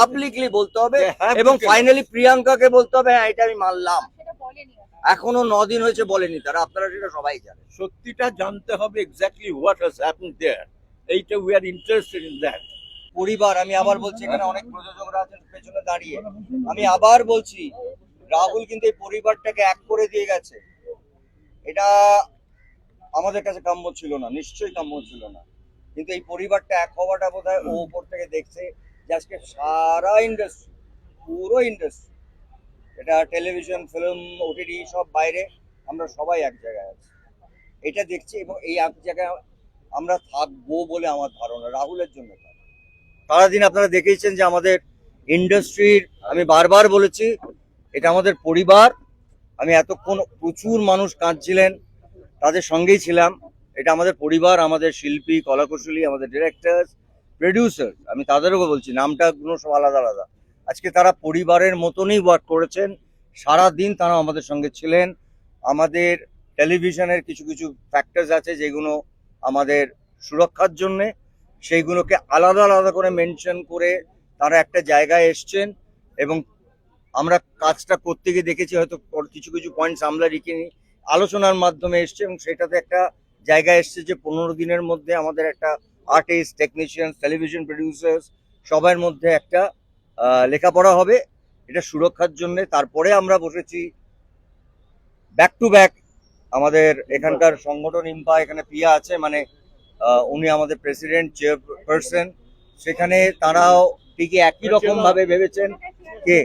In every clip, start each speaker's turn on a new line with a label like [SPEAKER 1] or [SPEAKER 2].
[SPEAKER 1] Publicly বলতে হবে এবং ফাইনালি প্রিয়াঙ্কাকে বলতে হবে হ্যাঁ এটা আমি মানলাম। এখনো 9 দিন হয়েছে বলেনি তারা, আপনারা সেটা সবাই জানেন।
[SPEAKER 2] সত্যিটা জানতে হবে এক্স্যাক্টলি হোয়াট হ্যাজ হ্যাপেন্ড দেয়ার। এইটা we are interested in that.
[SPEAKER 1] পরিবার, আমি আবার বলছি, এখানে অনেক প্রযোজকরা আছেন পেছনে দাঁড়িয়ে, আমি আবার বলছি রাহুল কিন্তু এই পরিবারটাকে এক করে দিয়ে গেছে। এটা আমাদের কাছে কাম্য ছিল না, নিশ্চয়ই কাম্য ছিল না, কিন্তু এই পরিবারটা এক হওয়াটা বোধহয় ও উপর থেকে দেখছে যে আজকে সারা ইন্ডাস্ট্রি, পুরো ইন্ডাস্ট্রি, এটা টেলিভিশন, ফিল্ম, ওটিটি সব বাইরে, আমরা সবাই এক জায়গায় আছি, এটা দেখছি এবং এই এক জায়গায় আমরা থাকবো বলে আমার ধারণা, রাহুলের জন্য। সারাদিন আপনারা দেখেইছেন যে আমাদের ইন্ডাস্ট্রির, আমি বারবার বলেছি এটা আমাদের পরিবার। আমি এতক্ষণ প্রচুর মানুষ কাঁদছিলেন, তাদের সঙ্গেই ছিলাম। এটা আমাদের পরিবার, আমাদের শিল্পী, কলাকুশলী, আমাদের ডিরেক্টর, প্রডিউসার, আমি তাদেরও বলছি, নামটাগুলো সব আলাদা আলাদা, আজকে তারা পরিবারের মতনই ওয়ার্ক করেছেন। সারা দিন তারা আমাদের সঙ্গে ছিলেন। আমাদের টেলিভিশনের কিছু কিছু ফ্যাক্টরস আছে যেগুলো আমাদের সুরক্ষার জন্যে, সেইগুলোকে আলাদা আলাদা করে মেনশন করে তারা একটা জায়গায় এসছেন এবং আমরা কাজটা করতে গিয়ে দেখেছি হয়তো কিছু কিছু পয়েন্টস আমরা রেখে আলোচনার মাধ্যমে এসছে এবং সেটাতে একটা জায়গায় এসছে যে 15 দিনের মধ্যে আমাদের একটা আর্টিস্ট, টেকনিশিয়ান, টেলিভিশন প্রডিউসার্স সবার মধ্যে একটা লেখাপড়া হবে, এটা সুরক্ষার জন্য। তারপরে আমরা বসেছি ব্যাক টু ব্যাক, আমাদের এখানকার সংগঠন ইম্পা, এখানে পিয়া আছে, মানে উনি আমাদের প্রেসিডেন্ট, চেয়ারপারসন, সেখানে তারাও ঠিকই একই রকম ভাবে ভেবেছেন। কে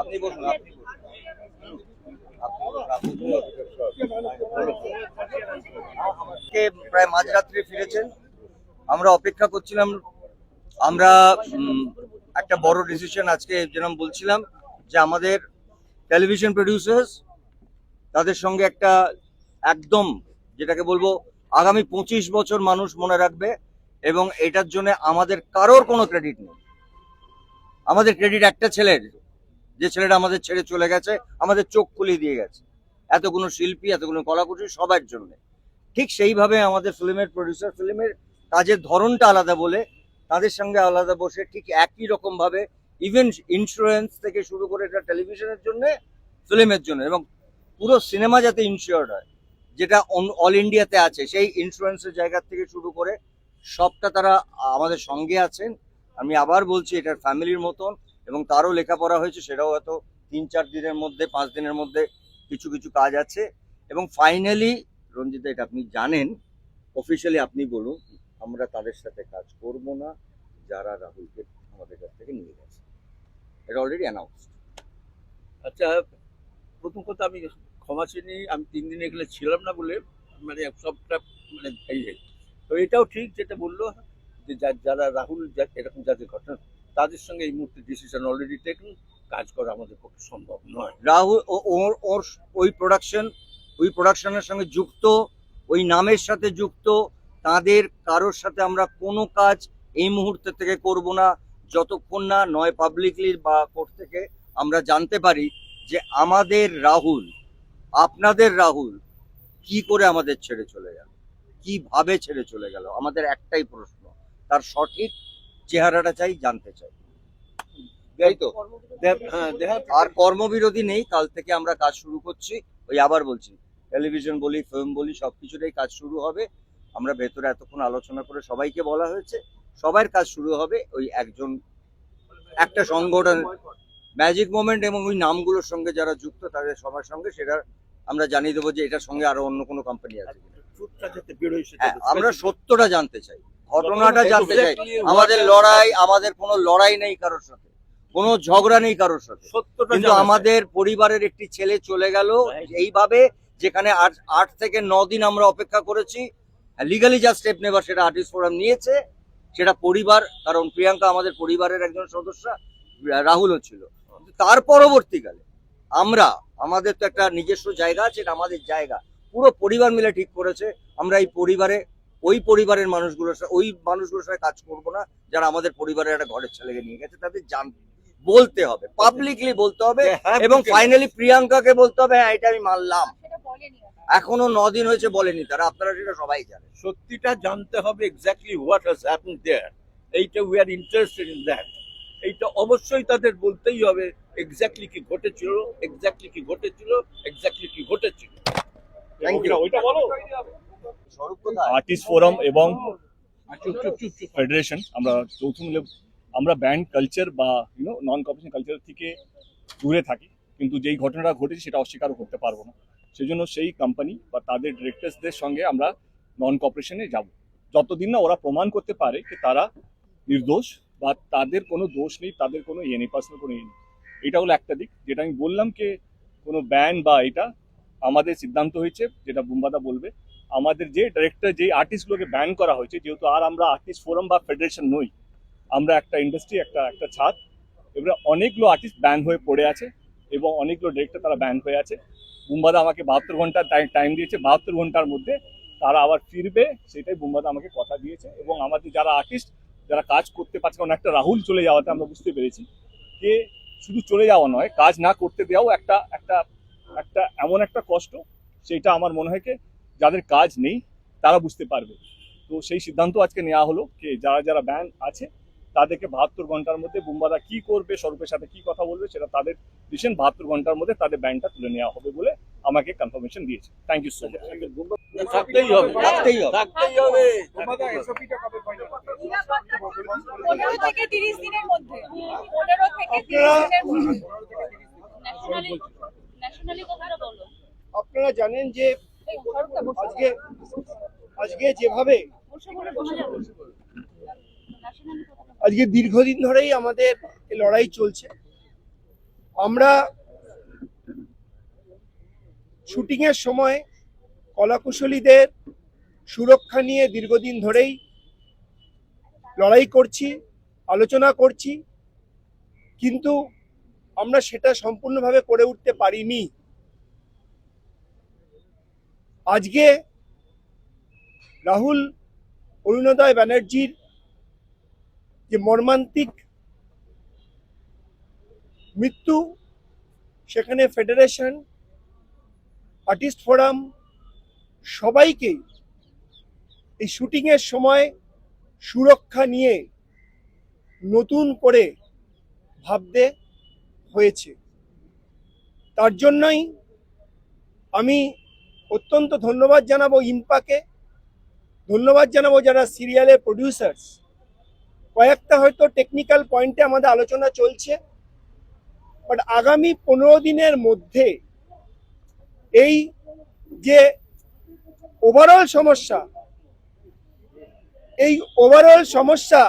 [SPEAKER 1] আপনি বসুন, প্রায় মাঝরাত্রে ফিরেছেন, আমরা অপেক্ষা করছিলাম। আমরা একটা বড় ডিসিশন আজকে যেরকম বলছিলাম যে আমাদের টেলিভিশন প্রডিউসার্স, তাদের সঙ্গে একটা একদম যেটাকে বলবো আগামী 25 বছর মানুষ মনে রাখবে এবং এটার জন্য আমাদের কারোর কোনো ক্রেডিট নেই। আমাদের ক্রেডিট একটা ছেলের, যে ছেলেটা আমাদের ছেড়ে চলে গেছে, আমাদের চোখ খুলিয়ে দিয়ে গেছে, এতগুলো শিল্পী, এতগুলো কলাকুশলী, সবার জন্য। ঠিক সেইভাবে আমাদের ফিল্মের প্রডিউসার, ফিল্মের কাজের ধরনটা আলাদা বলে তাদের সঙ্গে আলাদা বসে ঠিক একই রকম ভাবে ইভেন ইন্স্যুরেন্স থেকে শুরু করে এটা টেলিভিশনের জন্য, ফিল্মের জন্য, এবং পুরো সিনেমা যাতে ইনশিওর্ড হয়, যেটা অল ইন্ডিয়াতে আছে, সেই ইন্স্যুরেন্সের জায়গা থেকে শুরু করে সবটা তারা আমাদের সঙ্গে আছেন। আমি আবার বলছি এটার ফ্যামিলির মতন, এবং তারও লেখাপড়া হয়েছে, সেটাও হয়তো 3-4 দিনের মধ্যে, 5 দিনের মধ্যে কিছু কিছু কাজ আছে। এবং ফাইনালি রঞ্জিতা, এটা আপনি জানেন, অফিসিয়ালি আপনি বলুন, আমরা তাদের সাথে কাজ করব না যারা রাহুলকে আমাদের কাছ থেকে নিয়ে গেছে, এটা অলরেডি অ্যানাউন্সড।
[SPEAKER 2] আচ্ছা, প্রথম কথা আমি ক্ষমা চিনি, আমি 3 দিন এখানে ছিলাম না বলে মানে সবটা মানে ভেঙে। তো এটাও ঠিক যেটা বললো যে যারা রাহুল এরকম যাদের ঘটনা, তাদের সঙ্গে এই মুহূর্তে ডিসিশন অলরেডি টেকেন, কাজ করা আমাদের পক্ষে সম্ভব নয়।
[SPEAKER 1] রাহুল ওর ওই প্রোডাকশনের সঙ্গে যুক্ত, ওই নামের সাথে যুক্ত, তাদের কারোর সাথে আমরা কোনো কাজ এই মুহূর্তে থেকে করব না যতক্ষণ না নয় পাবলিকলি বা কোর্ট থেকে আমরা জানতে পারি যে আমাদের রাহুল, আপনাদের রাহুল কি করে আমাদের ছেড়ে চলে গেল, কিভাবে ছেড়ে চলে গেল। আমাদের একটাই প্রশ্ন, তার সঠিক চেহারাটা চাই, জানতে চাই, তাই তো। আর কর্মবিরতি নেই, কাল থেকে আমরা কাজ শুরু করছি। ওই আবার বলছি, টেলিভিশন বলি, ফিল্ম বলি, সবকিছুতেই কাজ শুরু হবে। আমরা ভেতরে এতক্ষণ আলোচনা করে সবাইকে বলা হয়েছে, সবার কাজ শুরু হবে ওই একটা সংগঠন ম্যাজিক মোমেন্ট, এবং ওই নামগুলোর সঙ্গে যারা যুক্ত তাদের সবার সঙ্গে সেটা আমরা জানিয়ে দেবো যে এটার সঙ্গে আরো অন্য কোনো কোম্পানি আছে। আমরা সত্যটা জানতে চাই, ঘটনাটা জানতে চাই। আমাদের লড়াই, আমাদের কোনো লড়াই নেই কারোর সাথে, কোনো ঝগড়া নেই কারোর সাথে, কিন্তু আমাদের পরিবারের একটি ছেলে চলে গেল এইভাবে, যেখানে 8 থেকে 9 দিন আমরা অপেক্ষা করেছি। লিগালি যা স্টেপ নেবার সেটা আর্টিস্ট ফোরাম নিয়েছে, সেটা পরিবার, কারণ প্রিয়াঙ্কা আমাদের পরিবারের একজন সদস্য, রাহুলও ছিল। তার পরবর্তীকালে আমাদের তো একটা নিজস্ব জায়গা আছে, এটা আমাদের জায়গা, পুরো পরিবার মিলে ঠিক করেছে আমরা এই পরিবারে ওই পরিবারের মানুষগুলোর সাথে কাজ করব না যারা আমাদের পরিবারের একটা ঘরের ছেলেকে নিয়ে গেছে। তাদের বলতে হবে, পাবলিকলি বলতে হবে এবং ফাইনালি প্রিয়াঙ্কাকে বলতে হবে হ্যাঁ এটা আমি মানলাম। এখনো 9 দিন হয়েছে বলেনি তারা, আপনারা সেটা সবাই জানেন।
[SPEAKER 2] সত্যিটা জানতে হবে, এক্স্যাক্টলি হোয়াট হ্যাজ হ্যাপেন্ড দেয়ার। এইটা we are interested in that. এইটা অবশ্যই তাদের বলতেই হবে, এক্স্যাক্টলি কি ঘটেছিল, এক্স্যাক্টলি কি ঘটেছিল, এক্স্যাক্টলি কি ঘটেছিল।
[SPEAKER 1] Thank you.
[SPEAKER 3] ওইটা বলো।
[SPEAKER 1] স্বরূপ কোথায়?
[SPEAKER 3] আর্টিস্ট ফোরাম এবং
[SPEAKER 2] চুপ চুপ চুপ চুপ।
[SPEAKER 3] ফেডারেশন আমরা যৌথ মিলে আমরা ব্যান্ড কালচার বা নন কম্পিটিশন কালচার থেকে দূরে থাকি, কিন্তু যেই ঘটনাটা ঘটেছে সেটা অস্বীকারও করতে পারবো না। সেজন্য সেই কোম্পানি বা তাদের ডিরেক্টরসদের সঙ্গে আমরা নন কপারেশনে যাব, যতদিন না ওরা প্রমাণ করতে পারে যে তারা নির্দোষ বা তাদের কোনো দোষ নেই, তাদের কোনো ইয়ে নেই, পার্সোনাল কোনো ইয়ে নেই। এটা হলো একটা দিক, যেটা আমি বললাম যে কোনো ব্যান্ড বা এটা আমাদের সিদ্ধান্ত হয়েছে, যেটা বুম্বাদা বলবে, আমাদের যে ডিরেক্টর যে আর্টিস্টগুলোকে ব্যান করা হয়েছে, যেহেতু আর আমরা আর্টিস্ট ফোরাম বা ফেডারেশন নই, আমরা একটা ইন্ডাস্ট্রি, একটা ছাদ, এবারে অনেকগুলো আর্টিস্ট ব্যান হয়ে পড়ে আছে এবং অনেকগুলো ডিরেক্টর তারা ব্যান হয়ে আছে। বুম্বাদা আমাকে 72 ঘন্টা টাইম দিয়েছে, 72 ঘন্টার মধ্যে তারা আবার ফিরবে, সেটাই বুম্বাদা আমাকে কথা দিয়েছে। এবং আমাদের যারা আর্টিস্ট যারা কাজ করতে পারছে, কারণ একটা রাহুল চলে যাওয়াতে আমরা বুঝতে পেরেছি যে শুধু চলে যাওয়া নয়, কাজ না করতে দেওয়াও একটা একটা একটা এমন একটা কষ্ট, সেটা আমার মনে হয় যে যাদের কাজ নেই তারা বুঝতে পারবে। তো সেই সিদ্ধান্ত আজকে নেওয়া হলো যে যারা যারা ব্যান আছে তাদেরকে 72 ঘন্টার মধ্যে বুম্বাদা কি করবে, স্বরূপের সাথে কি কথা বলবে, সেটা তাদের ডিসিশন। 72 ঘন্টার মধ্যে তাদের ব্যানটা তুলে নেওয়া হবে বলে আমাকে কনফার্মেশন দিয়েছে। Thank you so much.
[SPEAKER 2] থাকতেই হবে,
[SPEAKER 1] থাকতেই হবে।
[SPEAKER 2] থাকতেই হবে।
[SPEAKER 4] 15 থেকে 30 দিনের মধ্যে 15 থেকে 30 দিনের মধ্যে ন্যাশনালি কথাটা বলো।
[SPEAKER 5] আপনারা জানেন যে
[SPEAKER 4] এই সরকার
[SPEAKER 5] আজকে যেভাবে
[SPEAKER 4] বসে বলে বসে যাবে ন্যাশনালি কথাটা
[SPEAKER 5] আজকে দীর্ঘদিন ধরেই আমাদের এই লড়াই চলছে। আমরা শুটিং এর সময় কলাকুশলীদের সুরক্ষা নিয়ে দীর্ঘদিন ধরেই লড়াই করছি, আলোচনা করছি, কিন্তু আমরা সেটা সম্পূর্ণভাবে করে উঠতে পারিনি। আজকে রাহুল অরুণোদয় ব্যানার্জির যে মর্মান্তিক মৃত্যু, সেখানে ফেডারেশন, আর্টিস্ট ফোরাম সবাইকেই এই শুটিংয়ের সময় সুরক্ষা নিয়ে নতুন করে ভাবতে হয়েছে। তার জন্যই আমি অত্যন্ত ধন্যবাদ জানাবো ইম্পাকে, ধন্যবাদ জানাবো যারা সিরিয়ালের প্রডিউসার্স। কয়েকটা হয়তো টেকনিক্যাল পয়েন্টে আমাদের আলোচনা চলছে, বাট আগামী 15 দিনের মধ্যে এই যে ওভারঅল সমস্যা, এই ওভারঅল সমস্যা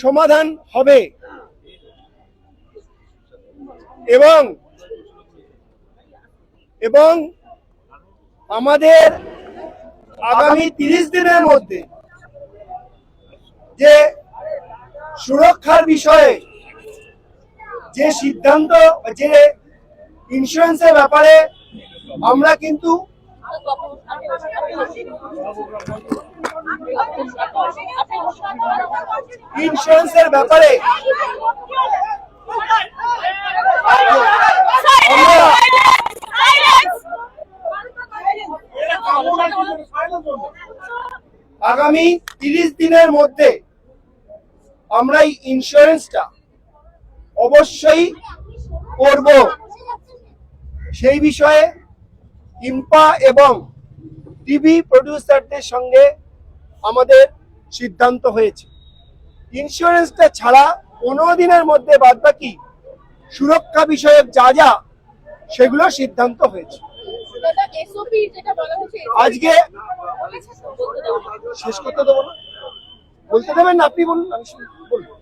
[SPEAKER 5] সমাধান হবে এবং আমাদের আগামী 30 দিনের মধ্যে যে সুরক্ষার বিষয়ে যে সিদ্ধান্ত, যে ইন্স্যুরেন্সের ব্যাপারে আমরা কিন্তু ইন্স্যুরেন্সের ব্যাপারে আগামী 30 দিনের মধ্যে আমরা এই ইন্স্যুরেন্সটা অবশ্যই করব। সেই বিষয়ে ইম্পা এবং টিভি প্রডিউসারদের সঙ্গে আমাদের সিদ্ধান্ত হয়েছে। ইন্স্যুরেন্সটা ছাড়া 15 দিনের মধ্যে বাদবাকি সুরক্ষা বিষয়ক যা যা সেগুলো সিদ্ধান্ত হয়েছে। আজকে শেষ করতে দেবো না, বলতে দেবেন না? আপনি বলুন, আমি বলবো।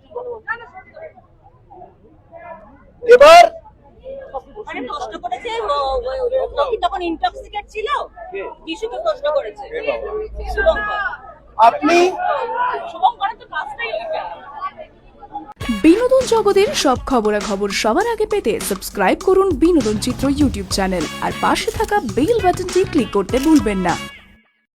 [SPEAKER 5] এবার
[SPEAKER 4] মানে প্রশ্ন করেছে তখন ইনটক্সিকেট ছিল, বিশুকে প্রশ্ন করেছে শুভঙ্কর।
[SPEAKER 5] আপনি
[SPEAKER 4] শুভঙ্করের তো কাজটাই ওইটা।
[SPEAKER 6] বিনোদন জগতের সব খবরাখবর সবার আগে পেতে সাবস্ক্রাইব করুন বিনোদন চিত্র ইউটিউব চ্যানেল আর পাশে থাকা বেল বাটনটি ক্লিক করতে ভুলবেন না।